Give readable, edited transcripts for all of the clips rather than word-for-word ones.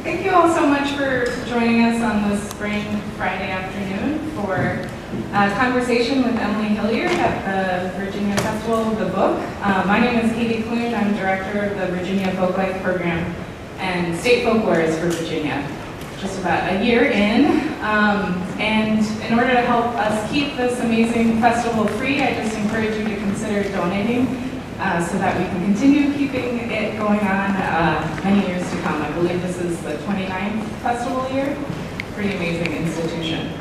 Thank you all so much for joining us on this spring Friday afternoon for a conversation with Emily Hilliard at the Virginia Festival of the Book. My name is Katie Clune. I'm director of the Virginia Folklife Program and state folklorist for Virginia. Just about a year in, and in order to help us keep this amazing festival free, I just encourage you to consider donating so that we can continue keeping it going on many years to come. I believe this is the 29th festival year. Pretty amazing institution.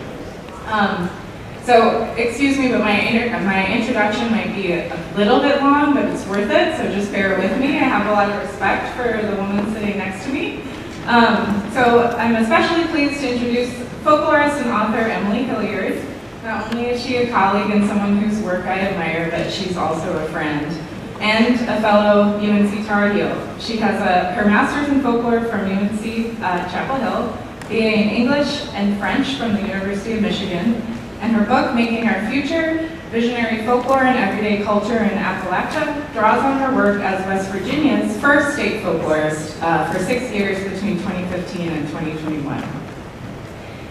So excuse me, but my introduction might be a little bit long, but it's worth it, so just bear with me. I have a lot of respect for the woman sitting next to me. So I'm especially pleased to introduce folklorist and author Emily Hilliard. Not only is she a colleague and someone whose work I admire, but she's also a friend and a fellow UNC Tar Heel. She has her master's in folklore from UNC Chapel Hill, BA in English and French from the University of Michigan, and her book, Making Our Future, Visionary Folklore and Everyday Culture in Appalachia, draws on her work as West Virginia's first state folklorist for 6 years between 2015 and 2021.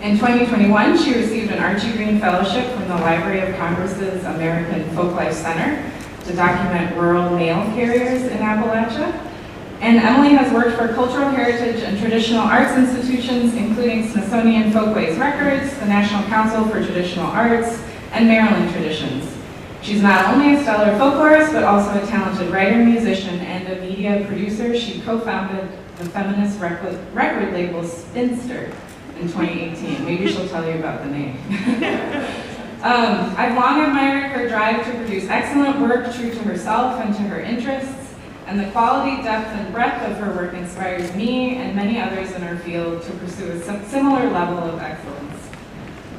In 2021, she received an Archie Green Fellowship from the Library of Congress's American Folklife Center to document rural mail carriers in Appalachia. And Emily has worked for cultural heritage and traditional arts institutions, including Smithsonian Folkways Records, the National Council for Traditional Arts, and Maryland Traditions. She's not only a stellar folklorist, but also a talented writer, musician, and a media producer. She co-founded the feminist record label Spinster in 2018. Maybe she'll tell you about the name. I've long admired her drive to produce excellent work true to herself and to her interests, and the quality, depth, and breadth of her work inspires me and many others in our field to pursue a similar level of excellence.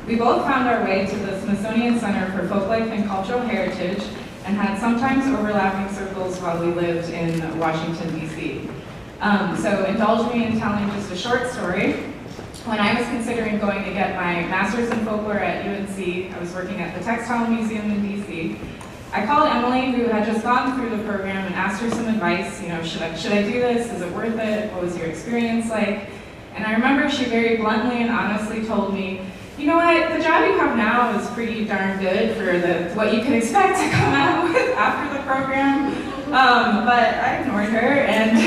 We both found our way to the Smithsonian Center for Folklife and Cultural Heritage and had sometimes overlapping circles while we lived in Washington, D.C. So indulge me in telling just a short story. When I was considering going to get my master's in folklore at UNC, I was working at the Textile Museum in D.C. I called Emily, who had just gone through the program, and asked her some advice. You know, should I do this? Is it worth it? What was your experience like? And I remember she very bluntly and honestly told me, you know what, the job you have now is pretty darn good for what you can expect to come out with after the program. But I ignored her and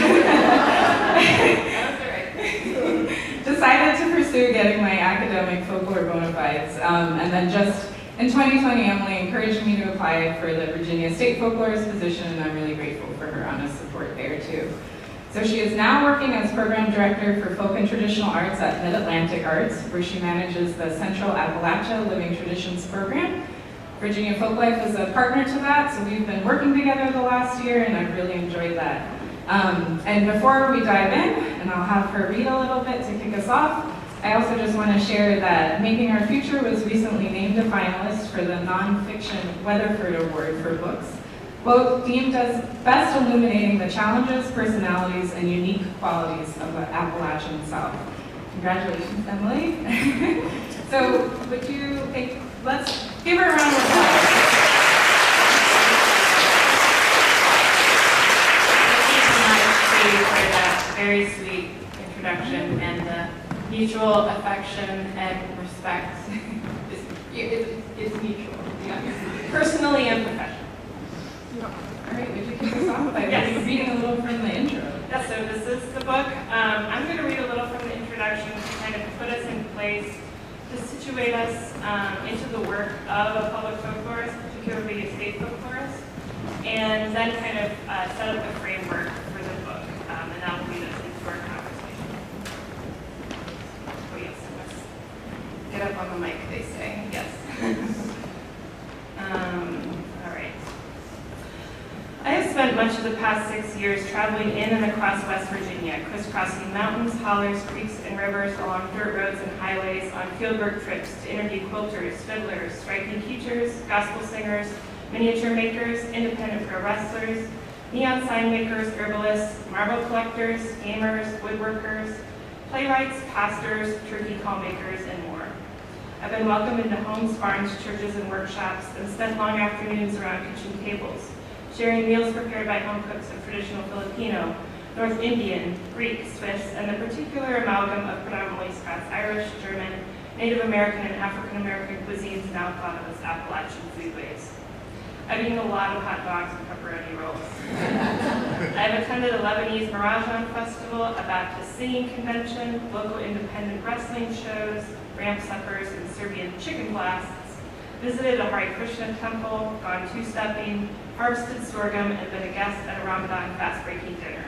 decided to pursue getting my academic folklore bona fides. And then just in 2020, Emily encouraged me to apply for the Virginia State Folklorist position, and I'm really grateful for her honest support there too. So she is now working as program director for folk and traditional arts at Mid-Atlantic Arts, where she manages the Central Appalachia Living Traditions program. Virginia Folklife is a partner to that, so we've been working together the last year, and I've really enjoyed that. And before we dive in, and I'll have her read a little bit to kick us off, I also just want to share that Making Our Future was recently named a finalist for the Nonfiction Weatherford Award for books, both deemed as best illuminating the challenges, personalities, and unique qualities of the Appalachian South. Congratulations, Emily. So would you think, let's give her a round of applause. Thank you so much, Katie, for that very sweet introduction and the mutual affection and respect. It's mutual, yeah. Personally and professionally. All right, would you kick us off by reading a little from the intro? Yeah, so this is the book. I'm going to read a little from the introduction to kind of put us in place, to situate us into the work of a public folklorist, particularly a state folklorist, and then kind of set up the framework for the book, and that will lead us into our conversation. Oh yes, let's get up on the mic, they say. Yes. All right. I have spent much of the past 6 years traveling in and across West Virginia, crisscrossing mountains, hollers, creeks, and rivers along dirt roads and highways on fieldwork trips to interview quilters, fiddlers, striking teachers, gospel singers, miniature makers, independent pro wrestlers, neon sign makers, herbalists, marble collectors, gamers, woodworkers, playwrights, pastors, turkey call makers, and more. I've been welcomed into homes, farms, churches, and workshops, and spent long afternoons around kitchen tables, sharing meals prepared by home cooks of traditional Filipino, North Indian, Greek, Swiss, and the particular amalgam of predominantly Scots-Irish, German, Native American, and African American cuisines now thought of as Appalachian foodways. I've eaten a lot of hot dogs and pepperoni rolls. I've attended a Lebanese Marajan festival, a Baptist singing convention, local independent wrestling shows, ramp suppers, and Serbian chicken blasts, visited a Hare Krishna temple, gone two-stepping, harvested sorghum, and been a guest at a Ramadan fast-breaking dinner.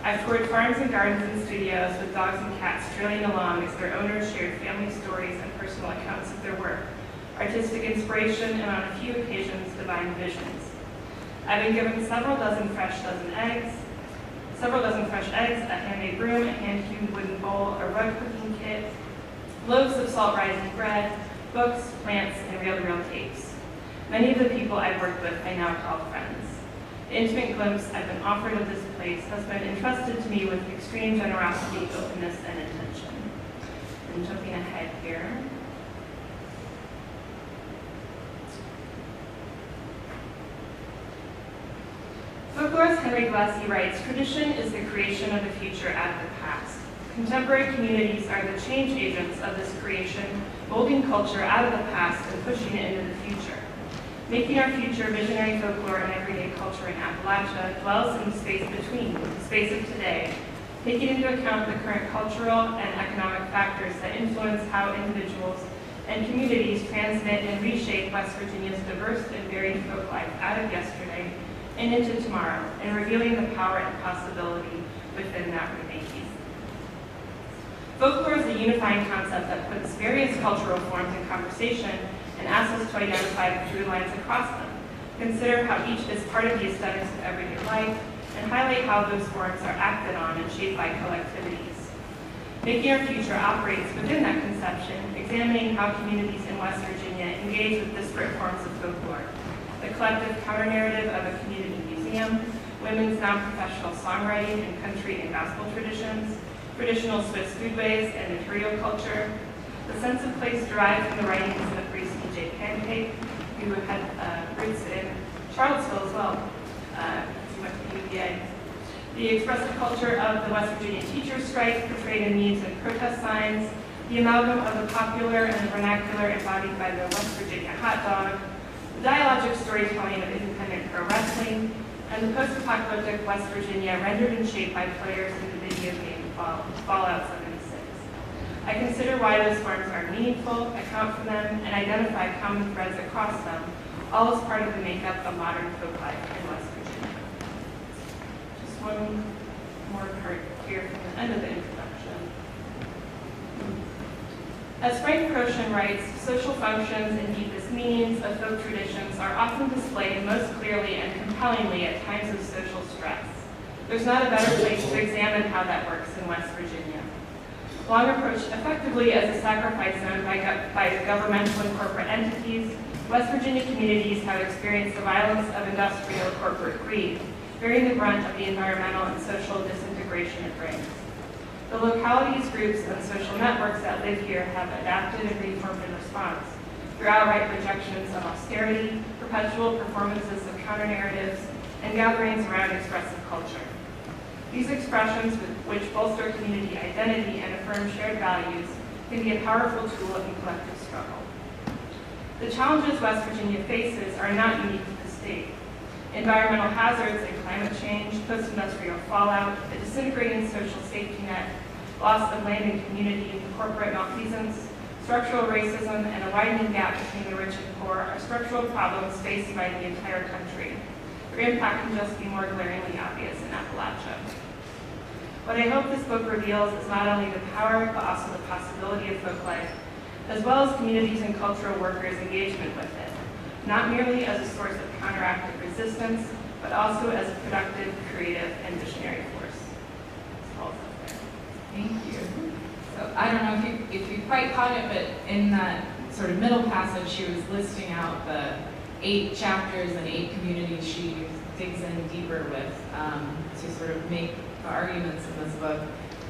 I've toured farms and gardens and studios with dogs and cats trailing along as their owners shared family stories and personal accounts of their work, artistic inspiration, and on a few occasions, divine visions. I've been given several dozen fresh eggs, a handmade broom, a hand-hewn wooden bowl, a rug cooking kit, loaves of salt-rising bread, books, plants, and reel-to-reel tapes. Many of the people I've worked with I now call friends. The intimate glimpse I've been offered of this place has been entrusted to me with extreme generosity, openness, and intention. And jumping ahead here. Folklorist Henry Glassy writes, "Tradition is the creation of the future out of the past. Contemporary communities are the change agents of this creation, molding culture out of the past and pushing it into the future. Making our future, visionary folklore and everyday culture in Appalachia dwells in the space between, the space of today, taking into account the current cultural and economic factors that influence how individuals and communities transmit and reshape West Virginia's diverse and varied folk life out of yesterday and into tomorrow, and revealing the power and possibility within that remaking. Folklore is a unifying concept that puts various cultural forms in conversation and asks us to identify the through lines across them, consider how each is part of the aesthetics of everyday life, and highlight how those forms are acted on and shaped by collectivities. Making Our Future operates within that conception, examining how communities in West Virginia engage with disparate forms of folklore, the collective counter-narrative of a community museum, women's non-professional songwriting and country and gospel traditions, traditional Swiss foodways and material culture, the sense of place derived from the writings of Reese E.J. Pancake, who had roots in Charlottesville as well, he went to UVA. The expressive culture of the West Virginia teachers' strike portrayed in memes and protest signs, the amalgam of the popular and the vernacular embodied by the West Virginia hot dog, the dialogic storytelling of independent pro wrestling, and the post-apocalyptic West Virginia rendered and shaped by players in the video game Fallout 76. I consider why those forms are meaningful, account for them, and identify common threads across them, all as part of the makeup of modern folk life in West Virginia. Just one more part here from the end of the introduction. As Frank Crotian writes, social functions and deepest meanings of folk traditions are often displayed most clearly and compellingly at times of social stress. There's not a better place to examine how that works in West Virginia. Long approached effectively as a sacrifice zone by governmental and corporate entities, West Virginia communities have experienced the violence of industrial corporate greed, bearing the brunt of the environmental and social disintegration it brings. The localities, groups, and social networks that live here have adapted and reformed in response through outright rejections of austerity, perpetual performances of counter-narratives, and gatherings around expressive culture. These expressions, which bolster community identity and affirm shared values, can be a powerful tool in collective struggle. The challenges West Virginia faces are not unique to the state. Environmental hazards and climate change, post-industrial fallout, a disintegrating social safety net, loss of land and community, corporate malfeasance, structural racism, and a widening gap between the rich and poor are structural problems faced by the entire country. Their impact can just be more glaringly obvious in Appalachia. What I hope this book reveals is not only the power, but also the possibility of folk life, as well as communities and cultural workers' engagement with it, not merely as a source of counteractive resistance, but also as a productive, creative, and visionary force. Thank you. So I don't know if you quite caught it, but in that sort of middle passage, she was listing out the 8 chapters and 8 communities she digs in deeper with to sort of make the arguments in this book.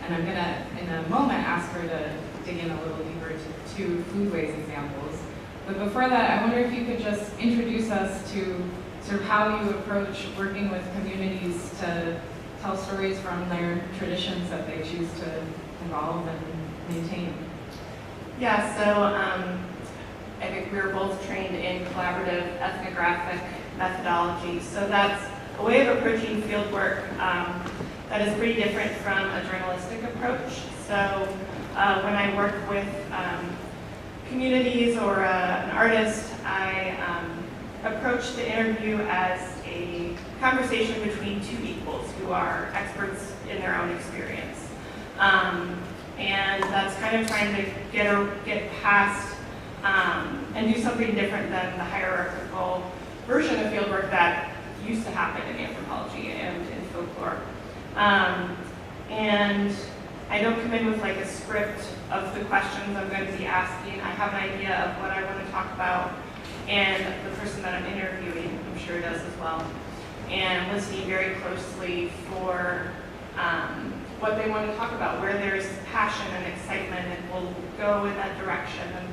And I'm gonna, in a moment, ask her to dig in a little deeper to 2 foodways examples. But before that, I wonder if you could just introduce us to sort of how you approach working with communities to tell stories from their traditions that they choose to evolve and maintain. Yeah, so I think we were both trained in collaborative ethnographic methodology. So that's a way of approaching field work that is pretty different from a journalistic approach. So when I work with communities or an artist, I approach the interview as a conversation between two equals who are experts in their own experience. And that's kind of trying to get past and do something different than the hierarchical version of fieldwork that used to happen in anthropology and in folklore. And I don't come in with like a script of the questions I'm going to be asking. I have an idea of what I want to talk about, and the person that I'm interviewing, I'm sure, does as well. And listening very closely for what they want to talk about, where there's passion and excitement, and we'll go in that direction. And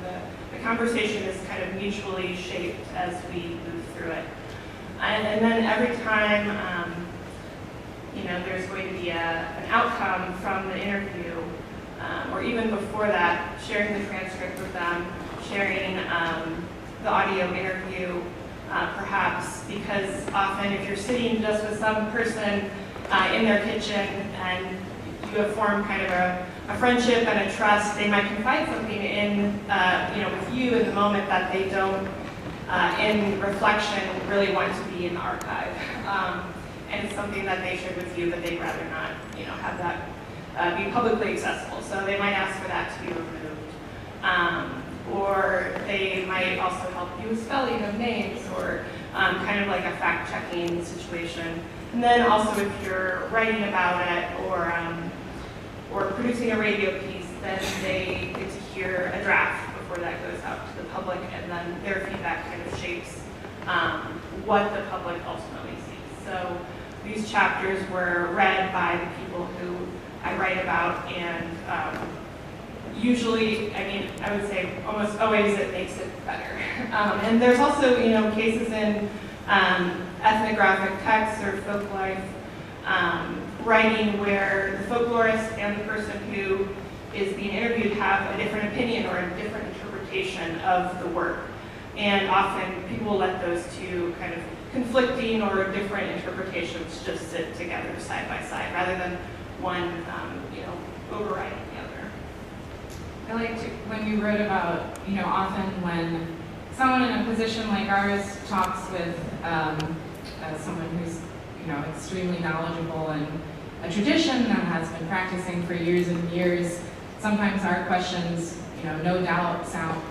the conversation is kind of mutually shaped as we move through it. And then every time, there's going to be an outcome from the interview, or even before that, sharing the transcript with them, sharing the audio interview, perhaps, because often if you're sitting just with some person in their kitchen and you have formed kind of a friendship and a trust, they might confide something in, with you in the moment that they don't, in reflection, really want to be in the archive. And it's something that they shared with you, but they'd rather not, have that be publicly accessible. So they might ask for that to be removed. Or they might also help you with spelling of names, or kind of like a fact-checking situation. And then also if you're writing about it or producing a radio piece, then they get to hear a draft before that goes out to the public, and then their feedback kind of shapes what the public ultimately sees. So these chapters were read by the people who I write about, and usually, I would say almost always it makes it better. And there's also, cases in ethnographic texts or folk life writing where the folklorist and the person who is being interviewed have a different opinion or a different interpretation of the work. And often people let those two kind of conflicting or different interpretations just sit together side by side rather than one, overriding the other. I liked when you wrote about, often when someone in a position like ours talks with someone who's, extremely knowledgeable in a tradition that has been practicing for years and years, sometimes our questions, no doubt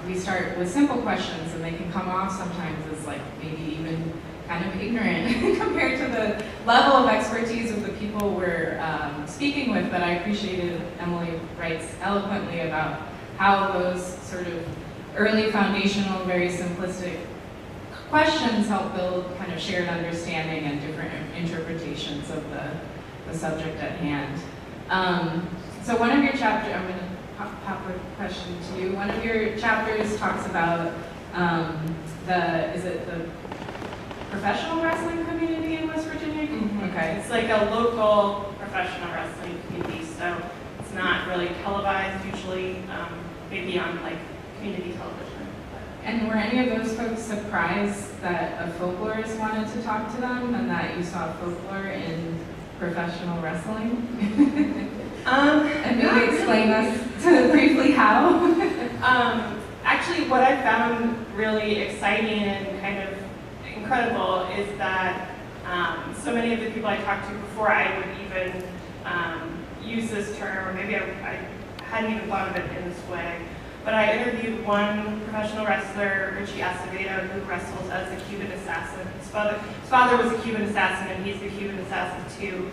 we start with simple questions, and they can come off sometimes as like maybe even kind of ignorant compared to the level of expertise of the people we're speaking with. But I appreciated Emily writes eloquently about how those sort of early foundational, very simplistic questions help build kind of shared understanding and different interpretations of the subject at hand. So one of your chapters, I'm going to pop a question to you. One of your chapters talks about the professional wrestling community in West Virginia? Mm-hmm. Okay. It's like a local professional wrestling community, so it's not really televised usually, maybe on like community television. And were any of those folks surprised that a folklorist wanted to talk to them and that you saw folklore in professional wrestling? And maybe explain us briefly how? Actually, what I found really exciting and kind of incredible is that so many of the people I talked to before I would even use this term, or maybe I hadn't even thought of it in this way, but I interviewed one professional wrestler, Richie Acevedo, who wrestles as a Cuban assassin. His father was a Cuban assassin, and he's the Cuban assassin too.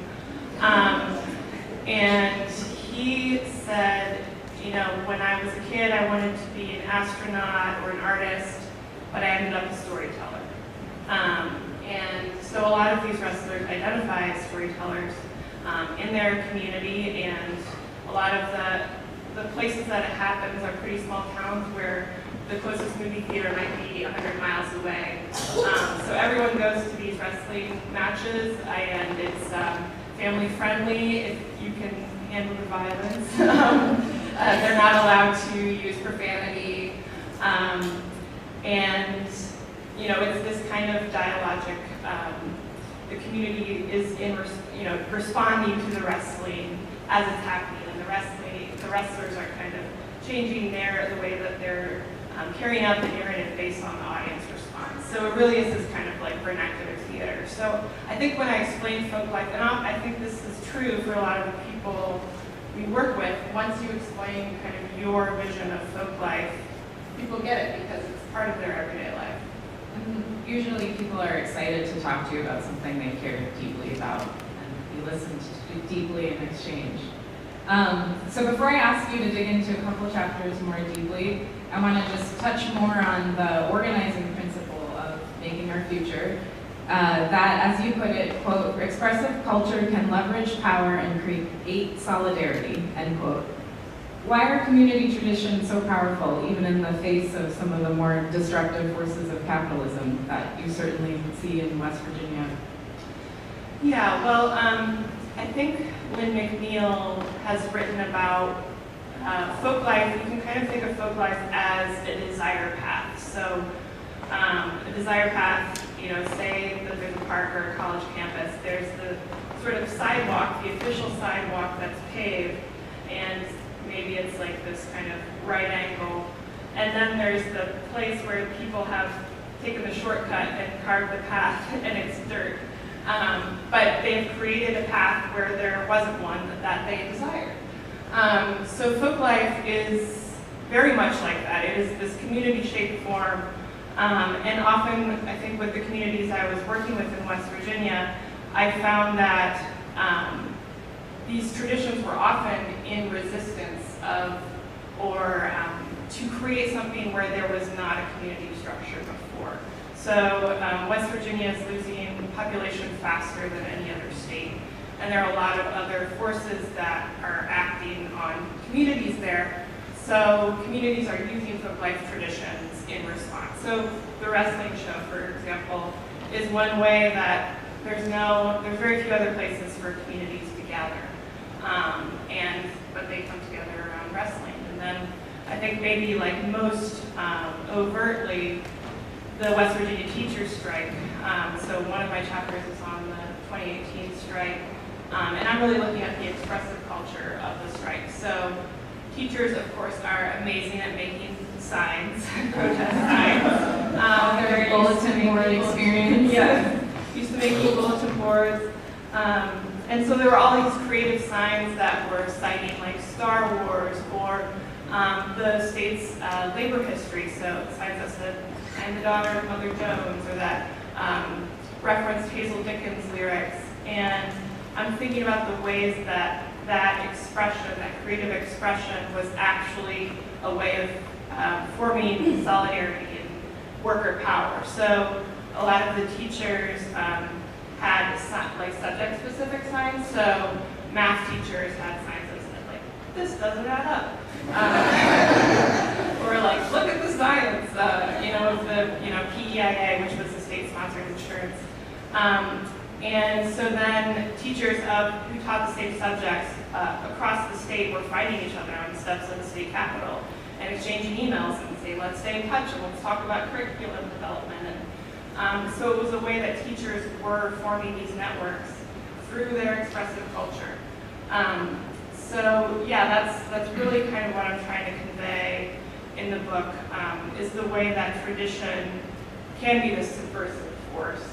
And he said, when I was a kid, I wanted to be an astronaut or an artist, but I ended up a storyteller. And so a lot of these wrestlers identify as storytellers in their community, and a lot of the places that it happens are pretty small towns where the closest movie theater might be 100 miles away. So everyone goes to these wrestling matches, and it's family friendly if you can handle the violence. They're not allowed to use profanity. And, you know, it's this kind of dialogic, the community is responding to the wrestling as it's happening, and the wrestlers are kind of changing the way that they're carrying out the narrative based on the audience response. So it really is this kind of like vernacular theater. So I think when I explain folk life, and I think this is true for a lot of the people we work with, once you explain kind of your vision of folk life, people get it because it's part of their everyday life. Usually people are excited to talk to you about something they care deeply about, and you listen to deeply in exchange. So before I ask you to dig into a couple chapters more deeply, I want to just touch more on the organizing principle of making our future. That, as you put it, quote, expressive culture can leverage power and create solidarity, end quote. Why are community traditions so powerful, even in the face of some of the more destructive forces of capitalism that you certainly see in West Virginia? Yeah, well, I think Lynn McNeil has written about folk life. You can kind of think of folk life as a desire path. So a desire path, you know, say that there's a park or a college campus, there's the sort of sidewalk, the official sidewalk that's paved, and maybe it's like this kind of right angle. And then there's the place where people have taken the shortcut and carved the path, and it's dirt. But they've created a path where there wasn't one that they desired. So folk life is very much like that. It is this community-shaped form. And often, I think with the communities I was working with in West Virginia, I found that these traditions were often in resistance of, or to create something where there was not a community structure before. So West Virginia is losing population faster than any other state. And there are a lot of other forces that are acting on communities there. So communities are using folk life traditions in response. So the wrestling show, for example, is one way that there's very few other places for communities to gather. But they come together around wrestling. And then I think maybe like most overtly, the West Virginia teachers strike. So one of my chapters is on the 2018 strike. And I'm really looking at the expressive culture of the strike. So teachers, of course, are amazing at making signs, protest signs. Their bulletin board experience. Yeah, used to make bulletin boards. And so there were all these creative signs that were citing like Star Wars or the state's labor history. So signs that said, "I'm the daughter of Mother Jones," or that referenced Hazel Dickens lyrics. And I'm thinking about the ways that that expression, that creative expression, was actually a way of forming solidarity and worker power. So a lot of the teachers had like subject-specific signs. So math teachers had signs that said like, "This doesn't add up," or like, "Look at the science," PEIA, which was the state-sponsored insurance. And so then teachers who taught the same subjects across the state were finding each other on the steps of the state capitol and exchanging emails and saying, "Let's stay in touch and let's talk about curriculum development." And so it was a way that teachers were forming these networks through their expressive culture. So yeah, that's really kind of what I'm trying to convey in the book, is the way that tradition can be this subversive force.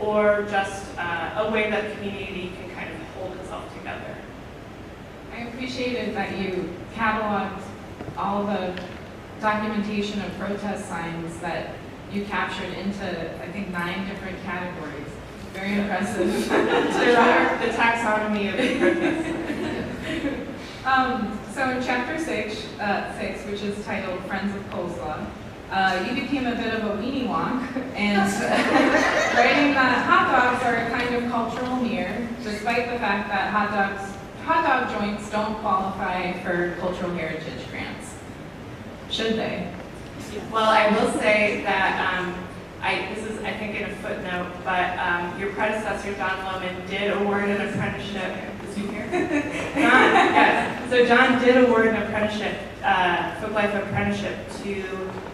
Or just a way that community can kind of hold itself together. I appreciated that you cataloged all the documentation of protest signs that you captured into, I think, 9 different categories. Very impressive. The taxonomy of protest. So in chapter 6, which is titled Friends of Coleslaw, you became a bit of a weenie wonk, and writing that hot dogs are a kind of cultural mirror, despite the fact that hot dog joints don't qualify for cultural heritage grants. Should they? Well, I will say that this is, I think, in a footnote, but your predecessor, John Lohman, did award an apprenticeship. Is he here? John, yes. So John did award an apprenticeship, Folklife apprenticeship to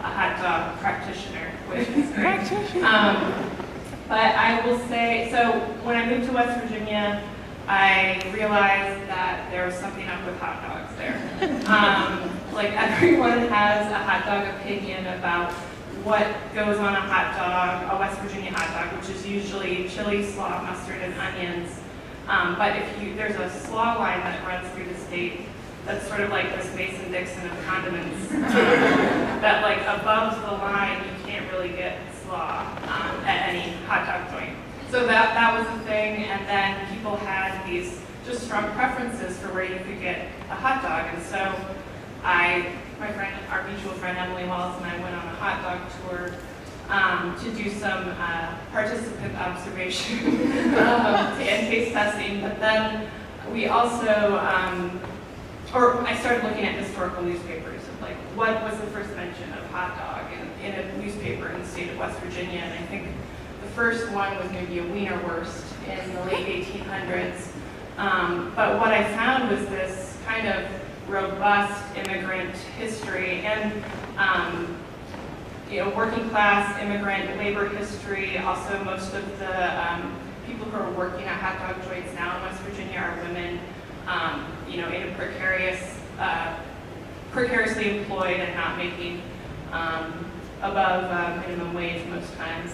a hot dog practitioner, which is great. But I will say, so when I moved to West Virginia, I realized that there was something up with hot dogs there. Like everyone has a hot dog opinion about what goes on a hot dog, a West Virginia hot dog, which is usually chili, slaw, mustard, and onions. But there's a slaw line that runs through the state that's sort of like this Mason-Dixon of condiments. That like above the line, you can't really get slaw at any hot dog joint. So that was the thing, and then people had these just strong preferences for where you could get a hot dog. And so my friend, our mutual friend Emily Hilliard, and I went on a hot dog tour to do some participant observation and taste testing. But then we also, I started looking at historical newspapers of like what was the first mention of hot dog in a newspaper in the state of West Virginia, and I think the first one was maybe a Wienerwurst in the late 1800s. But what I found was this kind of robust immigrant history and working class immigrant labor history. Also, most of the people who are working at hot dog joints now in West Virginia are women, in a precariously employed and not making above minimum wage most times.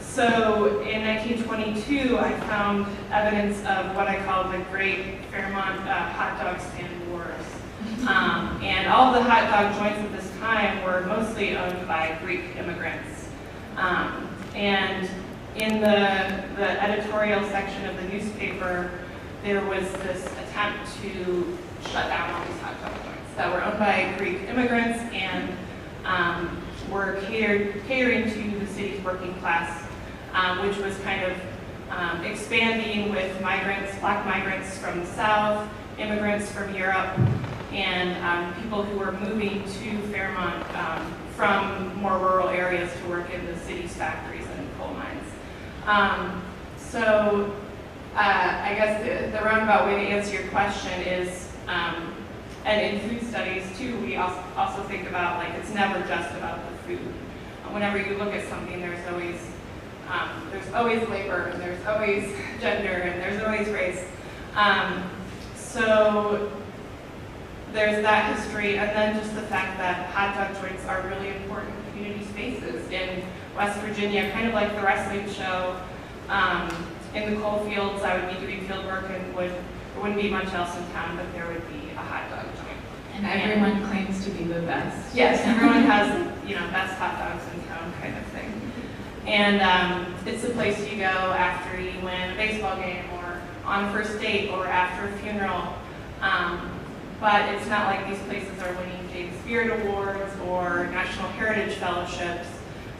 So in 1922, I found evidence of what I call the Great Fairmont Hot Dog Stand Wars. And all the hot dog joints at this time were mostly owned by Greek immigrants. And in the editorial section of the newspaper, there was this attempt to shut down all these hot dog joints that were owned by Greek immigrants and were catering to the city's working class, which was kind of expanding with migrants, black migrants from the South, immigrants from Europe, and people who were moving to Fairmont from more rural areas to work in the city's factories and coal mines. So I guess the roundabout way to answer your question is, and in food studies too, we also think about like it's never just about the food. Whenever you look at something, there's always labor, and there's always gender, and there's always race. So there's that history, and then just the fact that hot dog joints are really important community spaces in West Virginia, kind of like the wrestling show. In the coal fields, I would be doing field work, and there wouldn't be much else in town, but there would be a hot dog joint. And everyone claims to be the best. Yes, everyone has, best hot dogs in town kind of thing. And it's a place you go after you win a baseball game, or on a first date, or after a funeral. But it's not like these places are winning James Beard Awards or National Heritage Fellowships.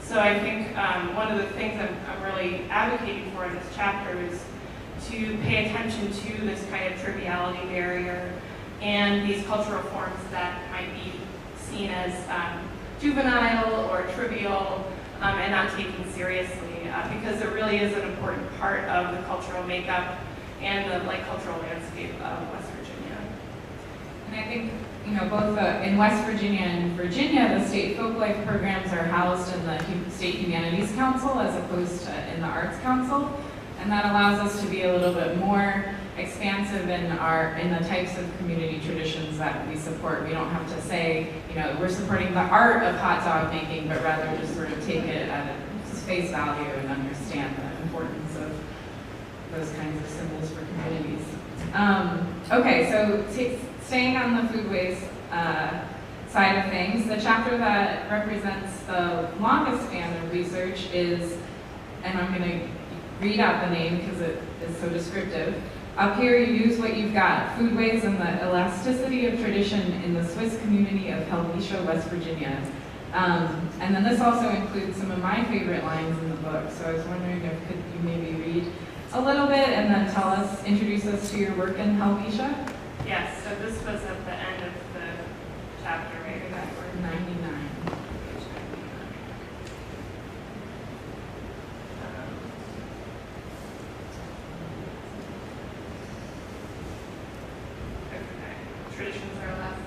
So I think one of the things I'm really advocating for in this chapter is to pay attention to this kind of triviality barrier and these cultural forms that might be seen as juvenile or trivial and not taken seriously, because it really is an important part of the cultural makeup and the cultural landscape of West Virginia. And I think, both in West Virginia and Virginia, the state folklife programs are housed in the State Humanities Council as opposed to in the Arts Council. And that allows us to be a little bit more expansive in the types of community traditions that we support. We don't have to say, we're supporting the art of hot dog making, but rather just sort of take it at its face value and understand the importance of those kinds of symbols for communities. Okay, so staying on the foodways side of things, the chapter that represents the longest span of research is, and I'm going to read out the name because it is so descriptive. Up here, you use what you've got, foodways and the elasticity of tradition in the Swiss community of Helvetia, West Virginia. And then this also includes some of my favorite lines in the book, so I was wondering if could you maybe read a little bit and then introduce us to your work in Helvetia? Yes, so this was at the end of the chapter, right? 99. traditions are elastic.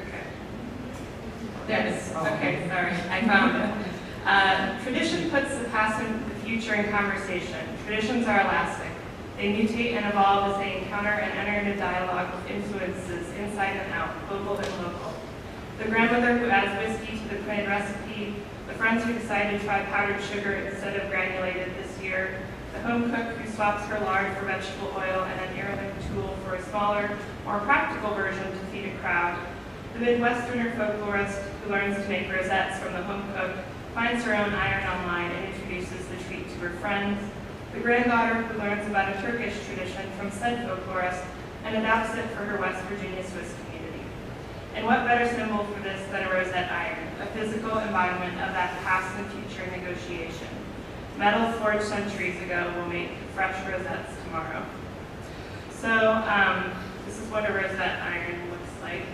Okay. Yes. Okay, sorry, I found it. Tradition puts the past and the future in conversation. Traditions are elastic. They mutate and evolve as they encounter and enter into dialogue with influences inside and out, local and local. The grandmother who adds whiskey to the printed recipe, the friends who decide to try powdered sugar instead of granulated this year, the home cook who swaps her lard for vegetable oil and an heirloom tool for a smaller, more practical version to feed a crowd, the Midwesterner folklorist who learns to make rosettes from the home cook, finds her own iron online and introduces the treat to her friends, the granddaughter who learns about a Turkish tradition from said folklorist and adapts it for her West Virginia Swiss community. And what better symbol for this than a rosette iron, a physical embodiment of that past and future negotiation. Metal forged centuries ago will make fresh rosettes tomorrow. So this is what a rosette iron looks like.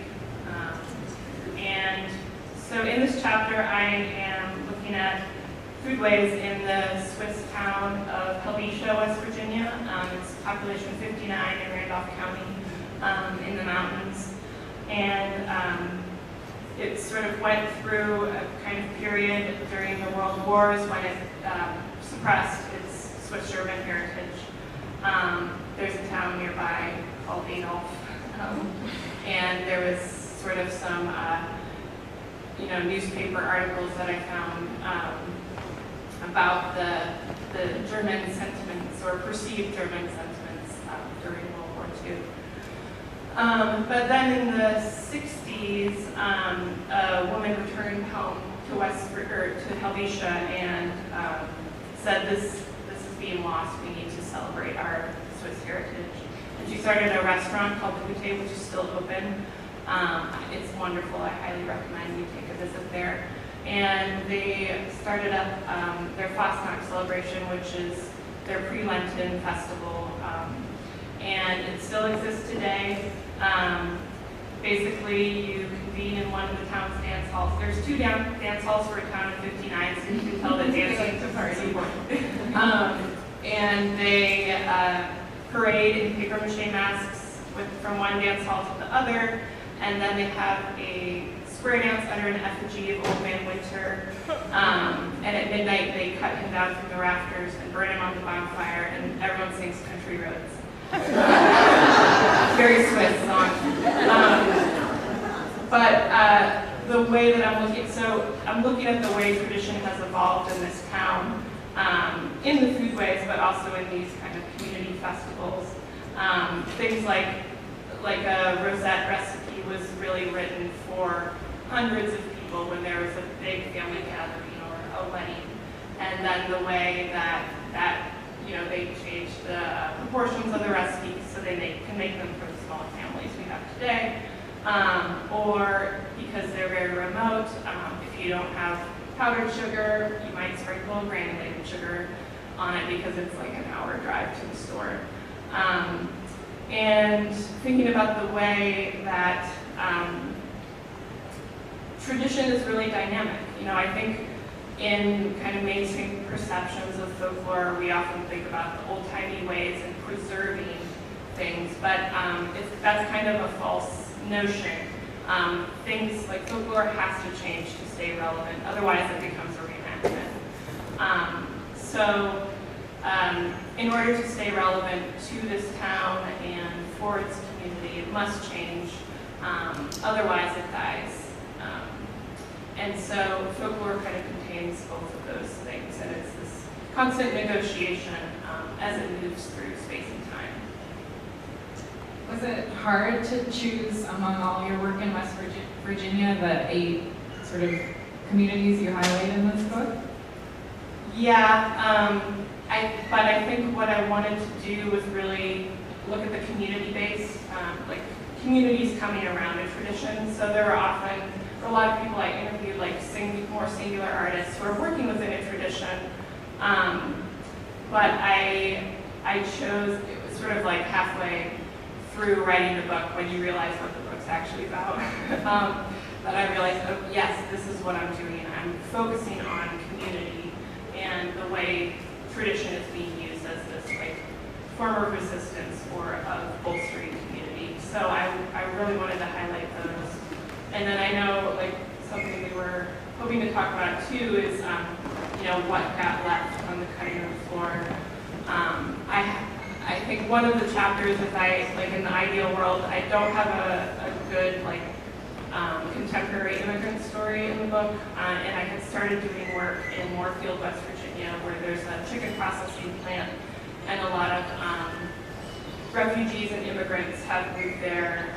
And so in this chapter, I am looking at foodways in the Swiss town of Appalachia, West Virginia. It's population 59 in Randolph County in the mountains. And it sort of went through a kind of period during the World Wars when it suppressed its Swiss-German heritage. There's a town nearby called Adolf. And there was sort of some newspaper articles that I found about the German sentiments or perceived German sentiments during World War II. But then in the 60s, a woman returned home to Helvetia and said, this is being lost, we need to celebrate our Swiss heritage. And she started a restaurant called the Gute, which is still open. It's wonderful, I highly recommend you take a visit there. And they started up their Fastnacht celebration, which is their pre-Lenten festival. And it still exists today. Basically, you convene in one of the town's dance halls. There's two dance halls for a town of 59, so you can tell that dancing is a party. And they parade in papier-mâché masks from one dance hall to the other, and then they have a square dance under an effigy of Old Man Winter. And at midnight, they cut him down from the rafters and burn him on the bonfire, and everyone sings Country Roads. Very Swiss song. But the way that I'm looking at the way tradition has evolved in this town, in the foodways, but also in these kind of community festivals. Things like a rosette recipe was really written for hundreds of people when there was a big family gathering or a wedding. And then the way that they changed the proportions of the recipes so they can make them for the small families we have today. Or because they're very remote, if you don't have powdered sugar, you might sprinkle granulated sugar on it because it's like an hour drive to the store. And thinking about the way that tradition is really dynamic. I think in kind of mainstream perceptions of folklore, we often think about the old-timey ways and preserving things, but that's kind of a false notion. Things like folklore has to change to stay relevant, otherwise it becomes a reenactment. So in order to stay relevant to this town and for its community, it must change, otherwise it dies. And so folklore kind of contains both of those things, and it's this constant negotiation as it moves through space and time. Was it hard to choose among all your work in West Virginia the 8 sort of communities you highlight in this book? Yeah, but I think what I wanted to do was really look at the community base, like communities coming around a tradition. So there are a lot of people I interviewed, like more singular artists who are working within a tradition. But I chose, it was sort of like halfway through writing the book when you realize what the book's actually about. That I realized, oh yes, this is what I'm doing. I'm focusing on community and the way tradition is being used as this like form of resistance or of bolstering community. So I really wanted to highlight those. And then I know, like, something we were hoping to talk about too is, you know, what got left on the cutting room floor. I think one of the chapters is like in the ideal world, I don't have a good, like, contemporary immigrant story in the book, and I had started doing work in Moorfield, West Virginia, where there's a chicken processing plant, and a lot of refugees and immigrants have moved there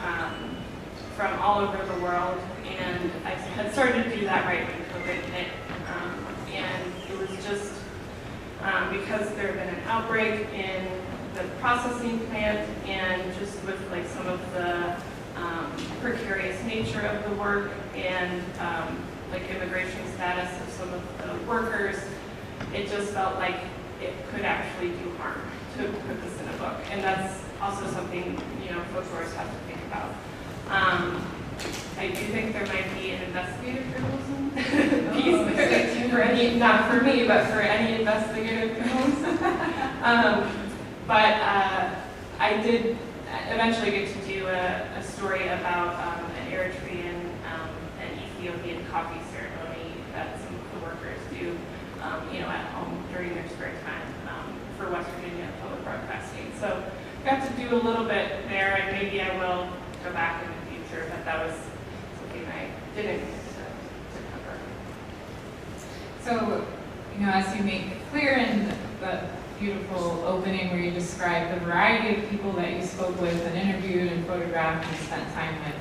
from all over the world, and I had started to do that right when COVID hit, and it was just because there had been an outbreak in the processing plant, and just with like some of the precarious nature of the work and like immigration status of some of the workers, it just felt like it could actually do harm to put this in a book. And that's also something, you know, folklorists have to think about. I do think there might be an investigative journalism piece there for any, not for me, but for any investigative journalism. But I did eventually get to do a story about an Eritrean and Ethiopian coffee ceremony that some of the workers do, you know, at home during their spare time for West Virginia Public Broadcasting. So I got to do a little bit there, and maybe I will go back in the future, but that was something I didn't get to cover. So, you know, as you make clear in the beautiful opening where you describe the variety of people that you spoke with and interviewed and photographed and spent time with,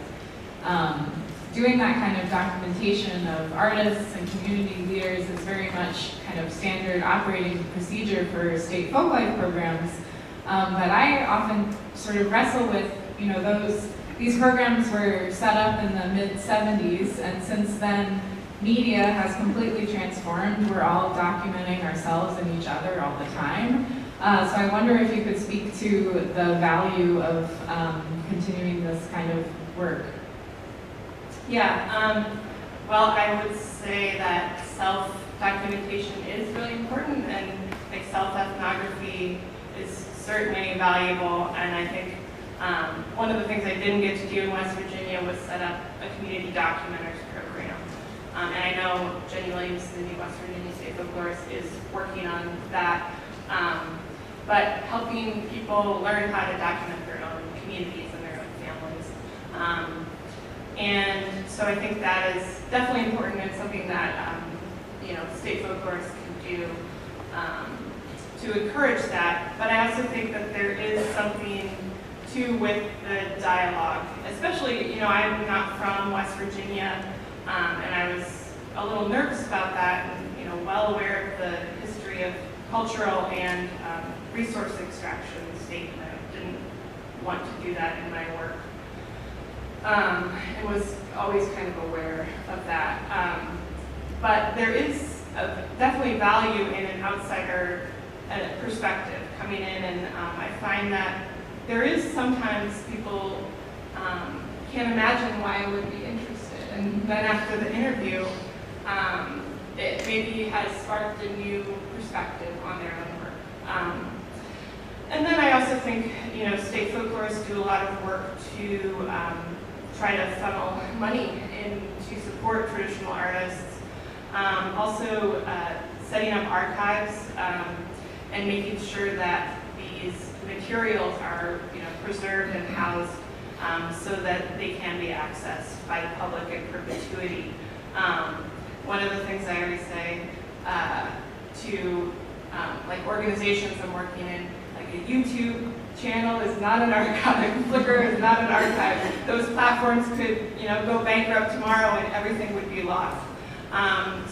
doing that kind of documentation of artists and community leaders is very much kind of standard operating procedure for state folklife programs. But I often sort of wrestle with, you know, these programs were set up in the mid-70s, and since then media has completely transformed. We're all documenting ourselves and each other all the time. So I wonder if you could speak to the value of continuing this kind of work. Yeah, well, I would say that self-documentation is really important, and like self-ethnography is certainly valuable. And I think one of the things I didn't get to do in West Virginia was set up a community documenters program. And I know Jenny Williams, the new West Virginia State Folklorist, is working on that. But helping people learn how to document their own communities and their own families. And so I think that is definitely important and something that you know, state folklorists can do to encourage that. But I also think that there is something too with the dialogue, especially, you know, I'm not from West Virginia, and I was a little nervous about that, and, you know, well aware of the history of cultural and resource extraction in the state, and I didn't want to do that in my work. And was always kind of aware of that. But there is definitely value in an outsider perspective coming in, and I find that there is sometimes people can't imagine why I would be interested, and then after the interview, it maybe has sparked a new perspective on their own work. And then I also think, you know, state folklorists do a lot of work to try to funnel money in to support traditional artists. Also setting up archives and making sure that these materials are, you know, preserved and housed so that they can be accessed by the public in perpetuity. One of the things I always say to like organizations I'm working in, like a YouTube channel is not an archive, Flickr is not an archive. Those platforms could, you know, go bankrupt tomorrow and everything would be lost.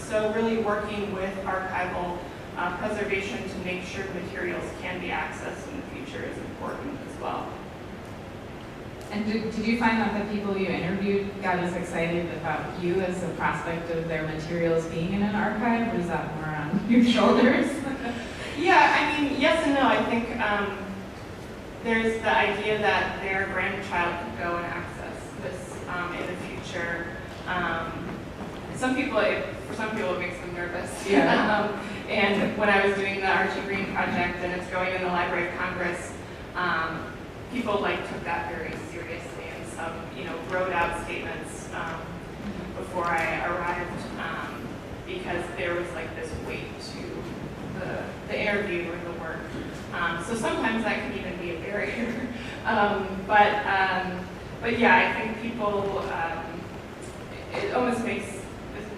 So really working with archival preservation to make sure materials can be accessed in the future is important as well. And did you find that the people you interviewed got as excited about you as the prospect of their materials being in an archive, or was that more on your shoulders? Yeah, I mean, yes and no. I think there's the idea that their grandchild could go and access this in the future. For some people, it makes them nervous. Yeah. And when I was doing the Archie Green project, and it's going in the Library of Congress, people took that very seriously, and some wrote out statements before I arrived because there was this weight to the interview or the work. So sometimes that can even be a barrier. But yeah, I think people, it almost makes,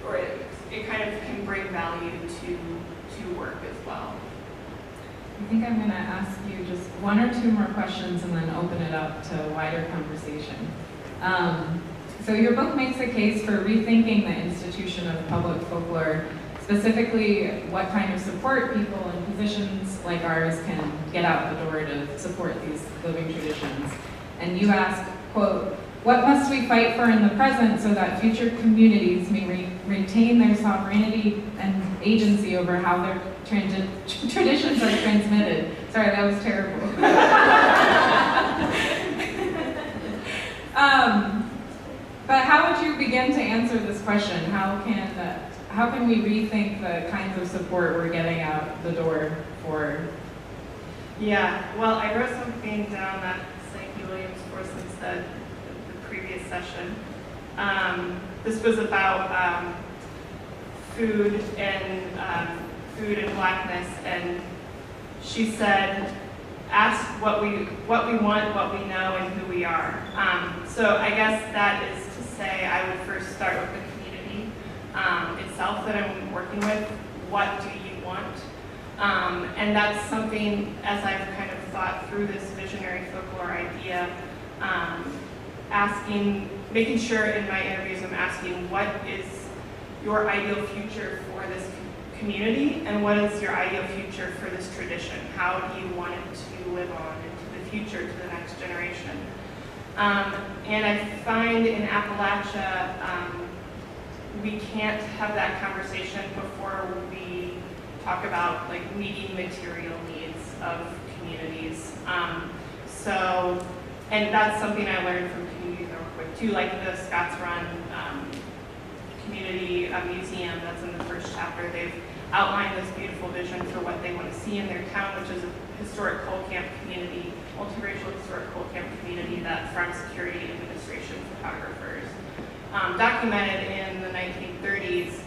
or it kind of can bring value to work as well. I think I'm going to ask you just one or two more questions and then open it up to wider conversation. So your book makes a case for rethinking the institution of public folklore, specifically what kind of support people in positions like ours can get out the door to support these living traditions. And you ask, quote, "What must we fight for in the present so that future communities may retain their sovereignty and agency over how their traditions are transmitted?" Sorry, that was terrible. But how would you begin to answer this question? How can we rethink the kinds of support we're getting out the door for? Yeah, well, I wrote something down that St. Williams-Forson said in the previous session. This was about food and blackness, and she said, "Ask what we want, what we know, and who we are." So I guess that is to say I would first start with the community itself that I'm working with. What do you want? And that's something, as I've kind of thought through this visionary folklore idea, making sure in my interviews I'm asking, what is your ideal future for this community, and what is your ideal future for this tradition? How do you want it to live on into the future, to the next generation? And I find in Appalachia, we can't have that conversation before we talk about meeting material needs of communities. And that's something I learned from communities I work with too, like the Scots Run community museum that's in the first chapter. They've outlined this beautiful vision for what they want to see in their town, which is a historic coal camp community, multiracial historic coal camp community that farm security administration photographers documented in the 1930s.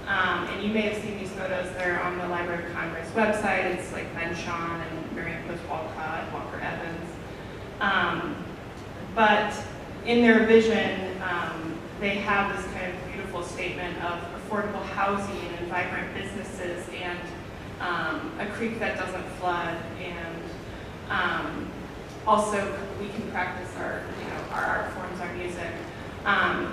And you may have seen these photos. They're on the Library of Congress website. It's Ben Shawn and Marion Post-Walcott, Walker Evans. But in their vision, they have this kind of beautiful statement of affordable housing and vibrant businesses and a creek that doesn't flood, and also we can practice our art forms, our music.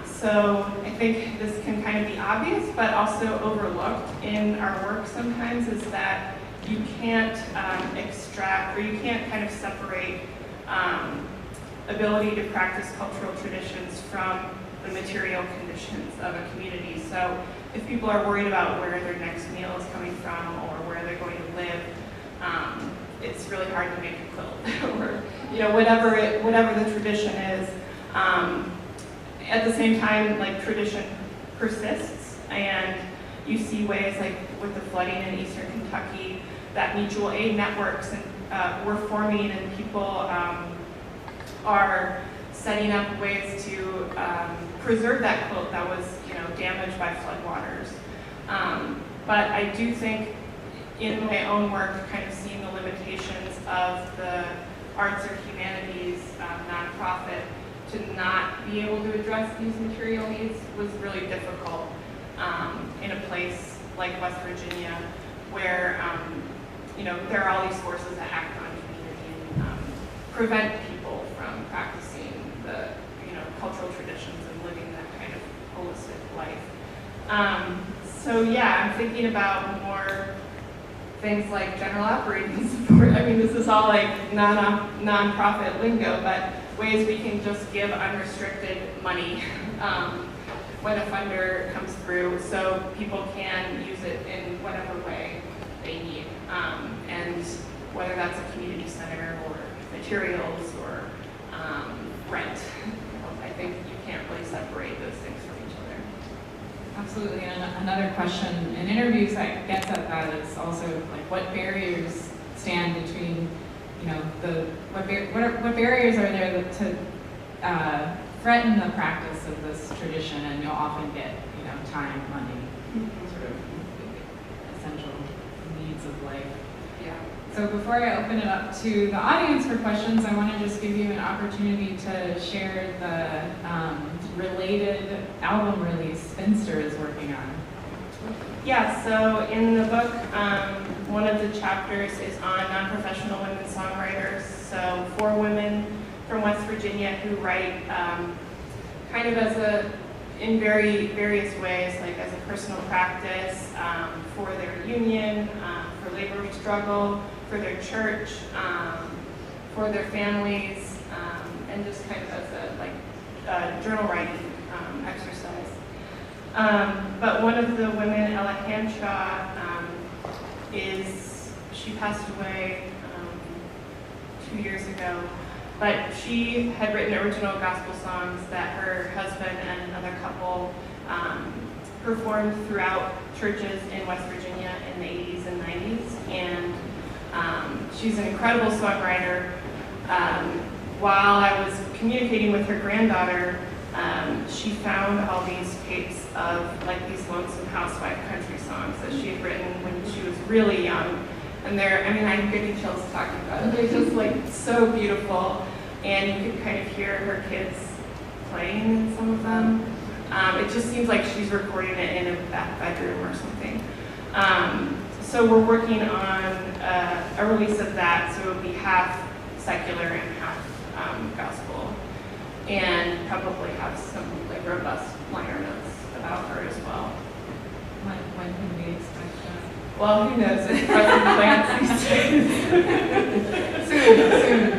So I think this can kind of be obvious, but also overlooked in our work sometimes, is that you can't extract, or you can't kind of separate ability to practice cultural traditions from the material conditions of a community. So if people are worried about where their next meal is coming from or where they're going to live, it's really hard to make a quilt or whatever the tradition is. At the same time, tradition persists, and you see ways with the flooding in eastern Kentucky that mutual aid networks were forming, and people are setting up ways to preserve that quilt that was damaged by floodwaters. But I do think in my own work, kind of seeing the limitations of the arts or humanities nonprofit to not be able to address these material needs was really difficult in a place like West Virginia, where there are all these forces that act on community and prevent people from practicing the cultural traditions and living that kind of holistic life. So yeah, I'm thinking about more things like general operating support. I mean, this is all non-profit lingo, but ways we can just give unrestricted money when a funder comes through, so people can use it in whatever way they need, and whether that's a community center or materials or rent. I think you can't really separate those things from each other. Absolutely, and another question in interviews that gets at that is also what barriers stand between what barriers are there to threaten the practice of this tradition, and you'll often get, time, money, sort of essential needs of life. Yeah. So before I open it up to the audience for questions, I want to just give you an opportunity to share the related album release Spinster is working on. Yeah, so in the book, one of the chapters is on non-professional women songwriters. So 4 women from West Virginia who write kind of in various ways, like as a personal practice, for their union, for labor struggle, for their church, for their families, and just kind of as a journal writing exercise. But one of the women, Ella Hanshaw, she passed away 2 years ago, but she had written original gospel songs that her husband and another couple performed throughout churches in West Virginia in the 80s and 90s, and she's an incredible songwriter. While I was communicating with her granddaughter, she found all these tapes of these lonesome housewife country songs that she had written when she was really young. And I'm getting chills talking about it. They're just so beautiful. And you could kind of hear her kids playing in some of them. It just seems like she's recording it in a back bedroom or something. So we're working on a release of that, so it'll be half secular and half gospel. And probably have some robust liner notes about her as well. When can we expect that? Well, who knows? It's present plans these days. Soon.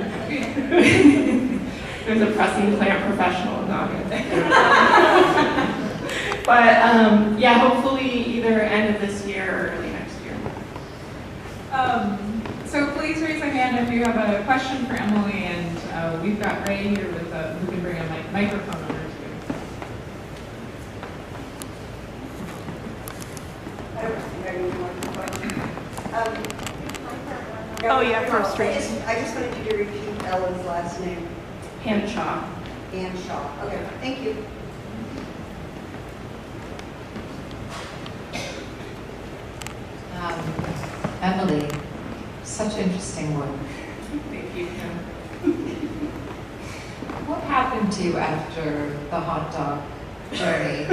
There's a pressing plant professional in August. But yeah, hopefully either end of this year or early next year. So please raise a hand if you have a question for Emily, and we've got Ray here who can bring a microphone over to you. I don't think I need more questions. Oh, yeah, first, I just wanted you to repeat Ella's last name. Hanshaw. Hanshaw. Okay, thank you. Emily, such interesting work. Thank you. What happened to you after the hot dog journey?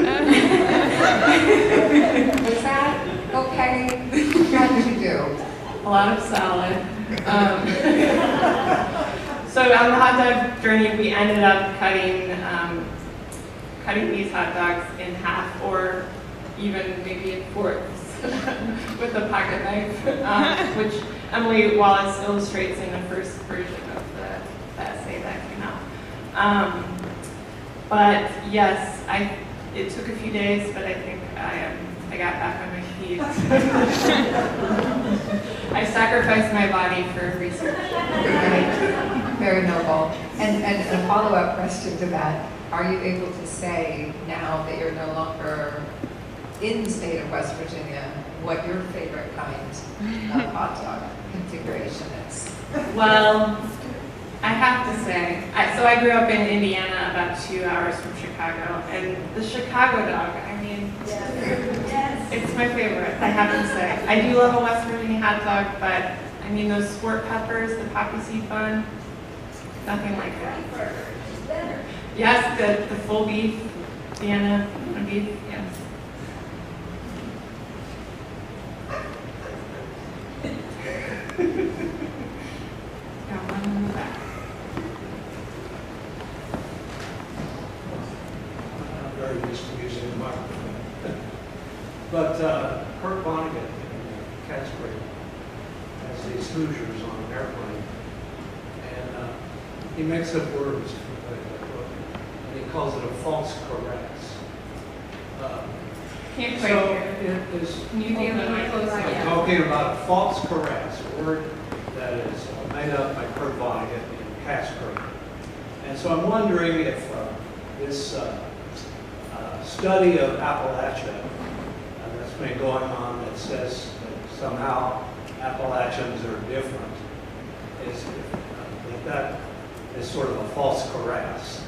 Was that okay? How did you do? A lot of salad. So on the hot dog journey, we ended up cutting these hot dogs in half, or even maybe in fourths, with a pocket knife, which Emily Wallace illustrates in the first version of the essay that came out. But yes, it took a few days, but I think I got back on my feet. I sacrificed my body for research. Very noble. And a follow-up question to that, are you able to say now that you're no longer in the state of West Virginia what your favorite kind of hot dog configuration is? Well, I have to say, so I grew up in Indiana, about 2 hours from Chicago, and the Chicago dog, Yes. it's my favorite, I have to say. I do love a West Virginia hot dog, but those sport peppers, the poppy seed bun, nothing like that. Yes, the full beef, Indiana beef, yes. Got one in the back. I'm very used to using the microphone. But Kurt Vonnegut in Cattsburg has these Hoosiers on an airplane, and he makes up words for the book, and he calls it a false caress. Can't quite So hear. it is. Can you be a little closer? I'm Yeah. talking about a false caress, a word that is made up by Kurt Vonnegut in Cattsburg. And so I'm wondering if this study of Appalachia that's been going on that says that somehow Appalachians are different, is that is sort of a false cuirass.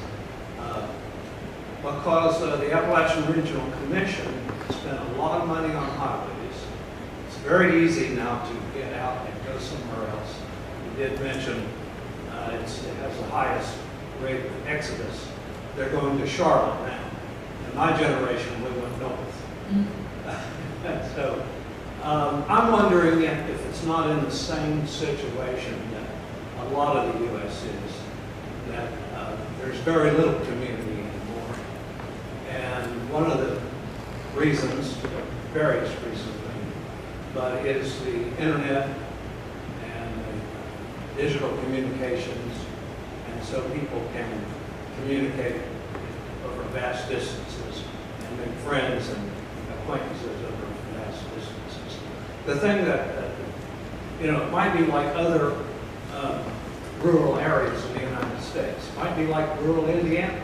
Because the Appalachian Regional Commission spent a lot of money on highways. It's very easy now to get out and go somewhere else. You did mention it has the highest rate of exodus. They're going to Charlotte now. In my generation, we went north. Mm-hmm. So I'm wondering if it's not in the same situation that a lot of the U.S. is, that there's very little community anymore. And one of the reasons, various reasons, but is the internet and the digital communications, and so people can communicate over vast distances and make friends and acquaintances over vast distances. The thing that, it might be like other rural areas in the United States. It might be like rural Indiana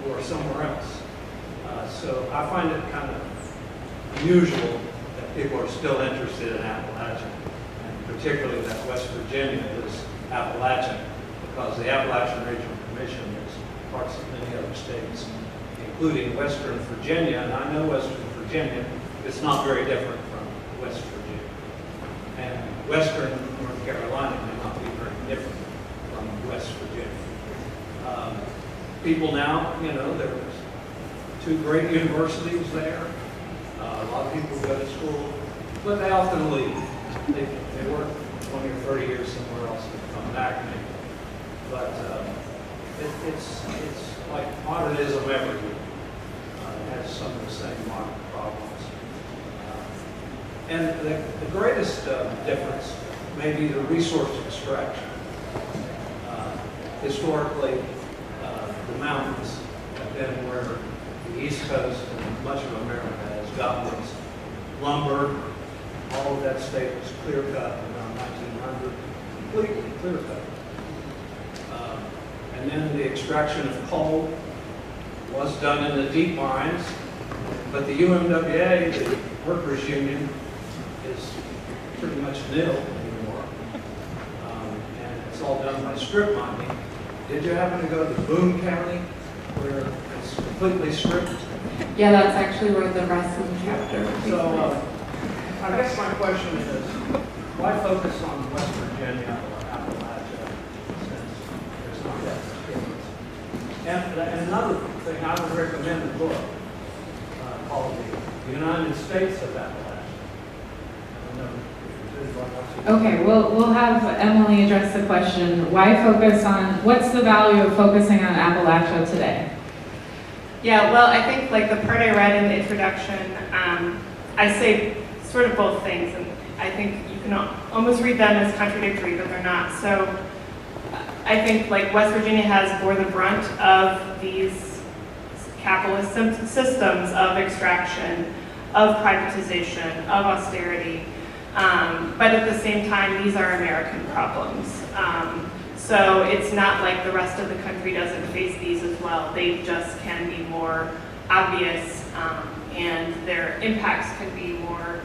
or somewhere else. So I find it kind of unusual that people are still interested in Appalachia, and particularly that West Virginia is Appalachian, because the Appalachian Regional Commission is parts of many other states, including Western Virginia, and I know Western Virginia is not very different from West Virginia. And Western North Carolina may not be very different from West Virginia. People now, there's 2 great universities there. A lot of people go to school, but they often leave. They work 20 or 30 years somewhere else and come back maybe. But it's like modernism everywhere. It has some of the same modern problems. And the greatest difference may be the resource extraction. Historically, the mountains have been where the East Coast and much of America has gotten its lumber. All of that state was clear-cut around 1900, completely clear-cut. And then the extraction of coal was done in the deep mines, but the UMWA, the workers' union, is pretty much nil anymore. And it's all done by strip mining. Did you happen to go to Boone County, where it's completely stripped? Yeah, that's actually where the rest of the chapter takes So place. I guess my question is, why focus on West Virginia or Appalachia, since there's not that much difference? And another thing, I would recommend a book called The United States of Appalachia. I don't know if anybody wants to- Okay, we'll have Emily address the question. Why focus on, what's the value of focusing on Appalachia today? Yeah, well, I think like the part I read in the introduction, I say sort of both things, and I think you can almost read them as contradictory, but they're not. So I think like West Virginia has bore the brunt of these capitalist systems of extraction, of privatization, of austerity. But at the same time, these are American problems. So it's not like the rest of the country doesn't face these as well. They just can be more obvious, and their impacts can be more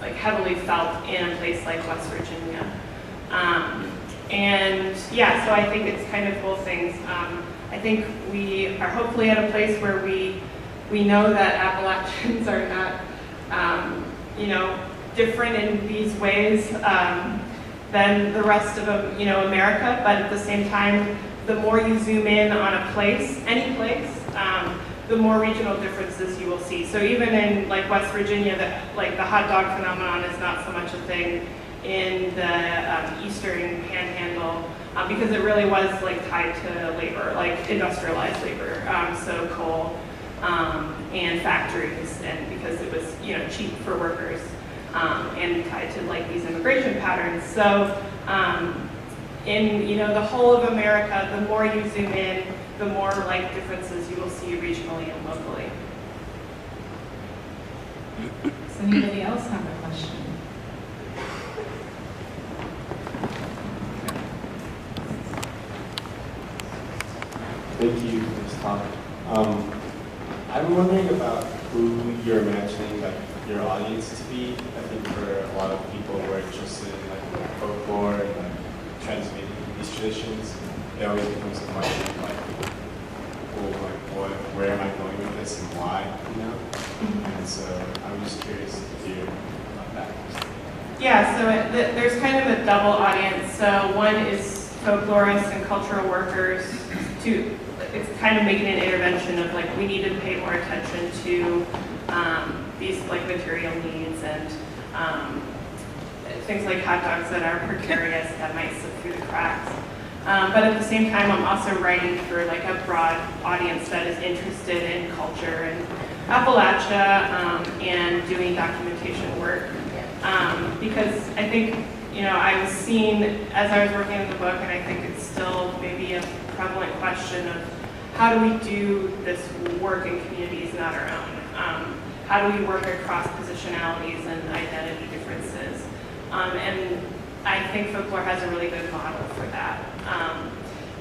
like heavily felt in a place like West Virginia. And yeah, so I think it's kind of both things. I think we are hopefully at a place where we know that Appalachians are not, different in these ways than the rest of America. But at the same time, the more you zoom in on a place, any place, the more regional differences you will see. So even in like West Virginia, the hot dog phenomenon is not so much a thing in the eastern panhandle, because it really was like tied to labor, like industrialized labor, so coal and factories, and because it was cheap for workers, and tied to like these immigration patterns. So in the whole of America, the more you zoom in, the more like differences you will see regionally and locally. Does anybody else have a question? Thank you for this talk. I'm wondering about who you're imagining that your audience to be? I think for a lot of people who are interested in like folklore and like transmitting these traditions, it always becomes a question of like, well, like where am I going with this and why, you know? And so I'm just curious to hear about that. Yeah, so there's kind of a double audience. So one is folklorists and cultural workers. It's kind of making an intervention of like, we need to pay more attention to these like material needs and things like hot dogs that are precarious that might slip through the cracks. But at the same time, I'm also writing for like a broad audience that is interested in culture and Appalachia and doing documentation work. Because I think, you know, I was seeing as I was working on the book, and I think it's still maybe a prevalent question of how do we do this work in communities not our own? How do we work across positionalities and identity differences? And I think folklore has a really good model for that.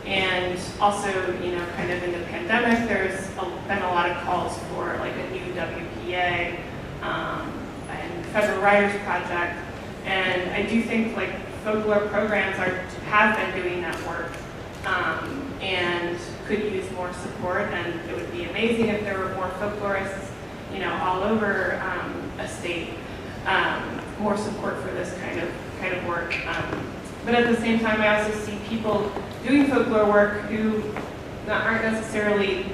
And also, you know, kind of in the pandemic, there's been a lot of calls for like a new WPA and Federal Writers Project. And I do think like folklore programs have been doing that work and could use more support. And it would be amazing if there were more folklorists, you know, all over a state, more support for this kind of work. But at the same time, I also see people doing folklore work who aren't necessarily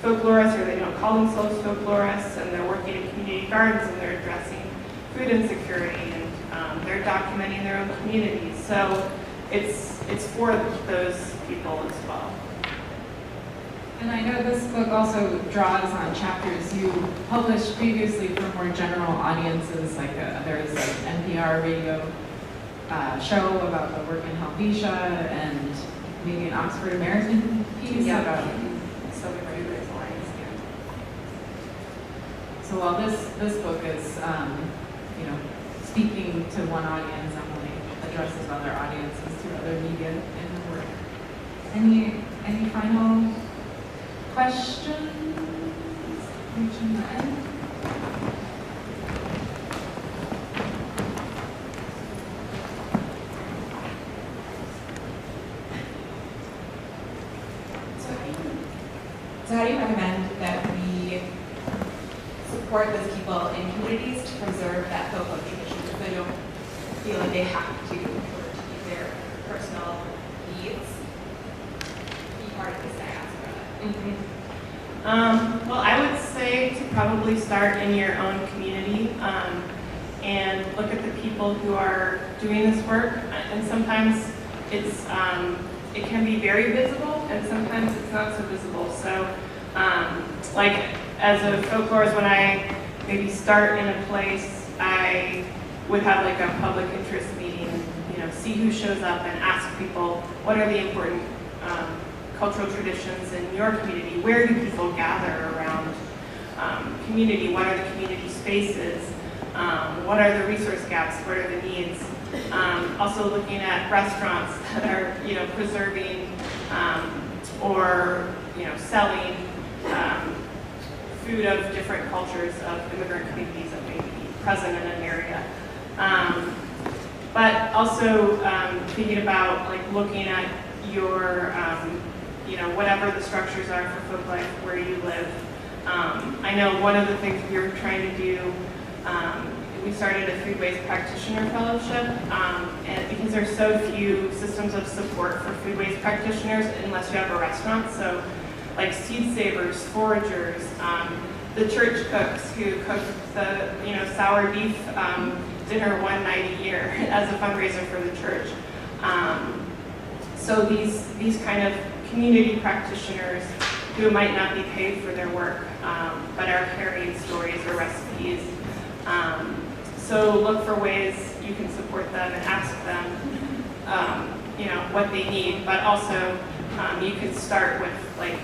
folklorists, or they don't call themselves folklorists, and they're working in community gardens and they're addressing food insecurity and they're documenting their own communities. So it's for those people as well. And I know this book also draws on chapters you published previously for more general audiences, like there's an NPR radio show about the work in Helvetia and maybe an Oxford American piece about Southern Foodways Alliance. So while this book is, you know, speaking to one audience, Emily addresses other audiences through other media in her work. Any final questions? Reaching the end. So how do you recommend that we support those people in communities to preserve that folklore tradition so they don't feel like they have to, in order to meet their personal needs, be part of this diaspora? Well, I would say to probably start in your own community and look at the people who are doing this work. And sometimes it can be very visible, and sometimes it's not so visible. So, like as a folklorist, when I maybe start in a place, I would have like a public interest meeting, you know, see who shows up and ask people what are the important cultural traditions in your community. Where do people gather around community? What are the community spaces? What are the resource gaps? What are the needs? Also looking at restaurants that are, you know, preserving or, you know, selling food of different cultures of immigrant communities that may be present in an area. But also thinking about like looking at your, you know, whatever the structures are for folk life where you live. I know one of the things we were trying to do, we started a foodways practitioner fellowship, and because there's so few systems of support for foodways practitioners unless you have a restaurant, so like seed savers, foragers, the church cooks who cook the, you know, sour beef dinner one night a year as a fundraiser for the church. So these kind of community practitioners who might not be paid for their work, but are carrying stories or recipes. So look for ways you can support them and ask them, you know, what they need. But also, you could start with like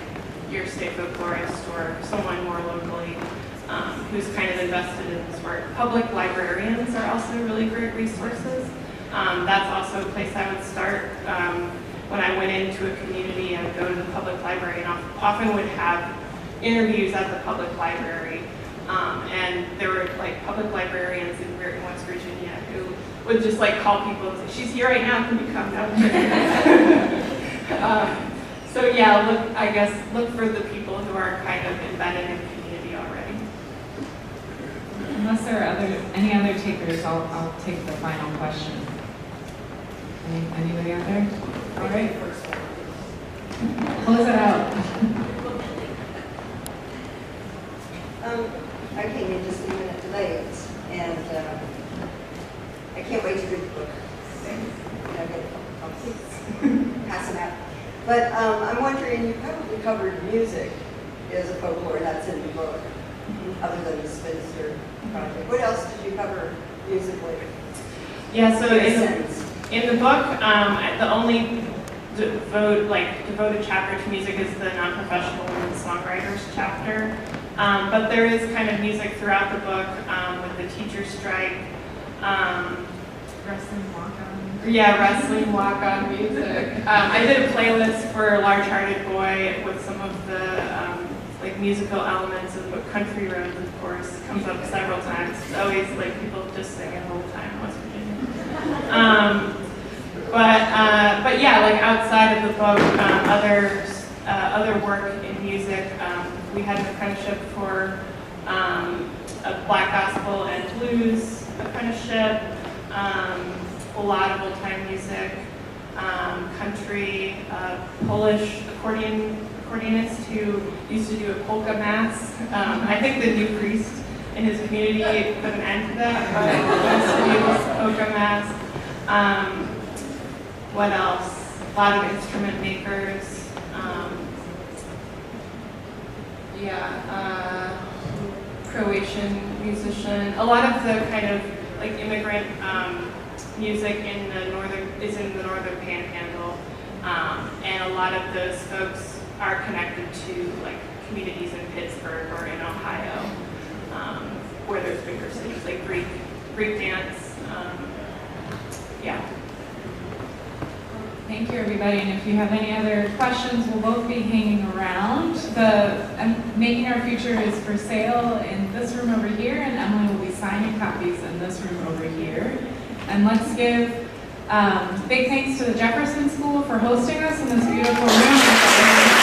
your state folklorist or someone more locally who's kind of invested in this work. Public librarians are also really great resources. That's also a place I would start. When I went into a community, I would go to the public library and often would have interviews at the public library And there were like public librarians in West Virginia who would just like call people and say, she's here right now, can you come down? So yeah, I guess look for the people who are kind of embedded in community already. Unless there are any other takers, I'll take the final question. Anybody out there? All right. Close it out. I came in just a minute late, and I can't wait to read the book. Get a couple copies, pass them out. But I'm wondering, you probably covered music as a folklore, that's in the book, other than the Spinster project. What else did you cover musically? Yeah, so In in the book, the only devoted chapter to music is the non-professional women songwriters chapter. But there is kind of music throughout the book with the teacher strike. Wrestling walk-on. Yeah, wrestling walk-on music. I did a playlist for Large Hearted Boy with some of the like musical elements of Country Roads, of course, comes up several times. It's always like people just singing the whole time in West Virginia. But yeah, like outside of the book, other work in music. We had an apprenticeship for a black gospel and blues apprenticeship, a lot of old-time music, country, Polish accordionist who used to do a polka mass. I think the new priest in his community put an end to that, but he used to do this polka mass. What else? A lot of instrument makers. Croatian musician. A lot of the kind of like immigrant music in the northern panhandle, and a lot of those folks are connected to like communities in Pittsburgh or in Ohio, where there's bigger cities like Greek dance. Yeah. Thank you, everybody. And if you have any other questions, we'll both be hanging around. Making Our Future is for sale in this room over here, and Emily will be signing copies in this room over here. And let's give big thanks to the Jefferson School for hosting us in this beautiful room.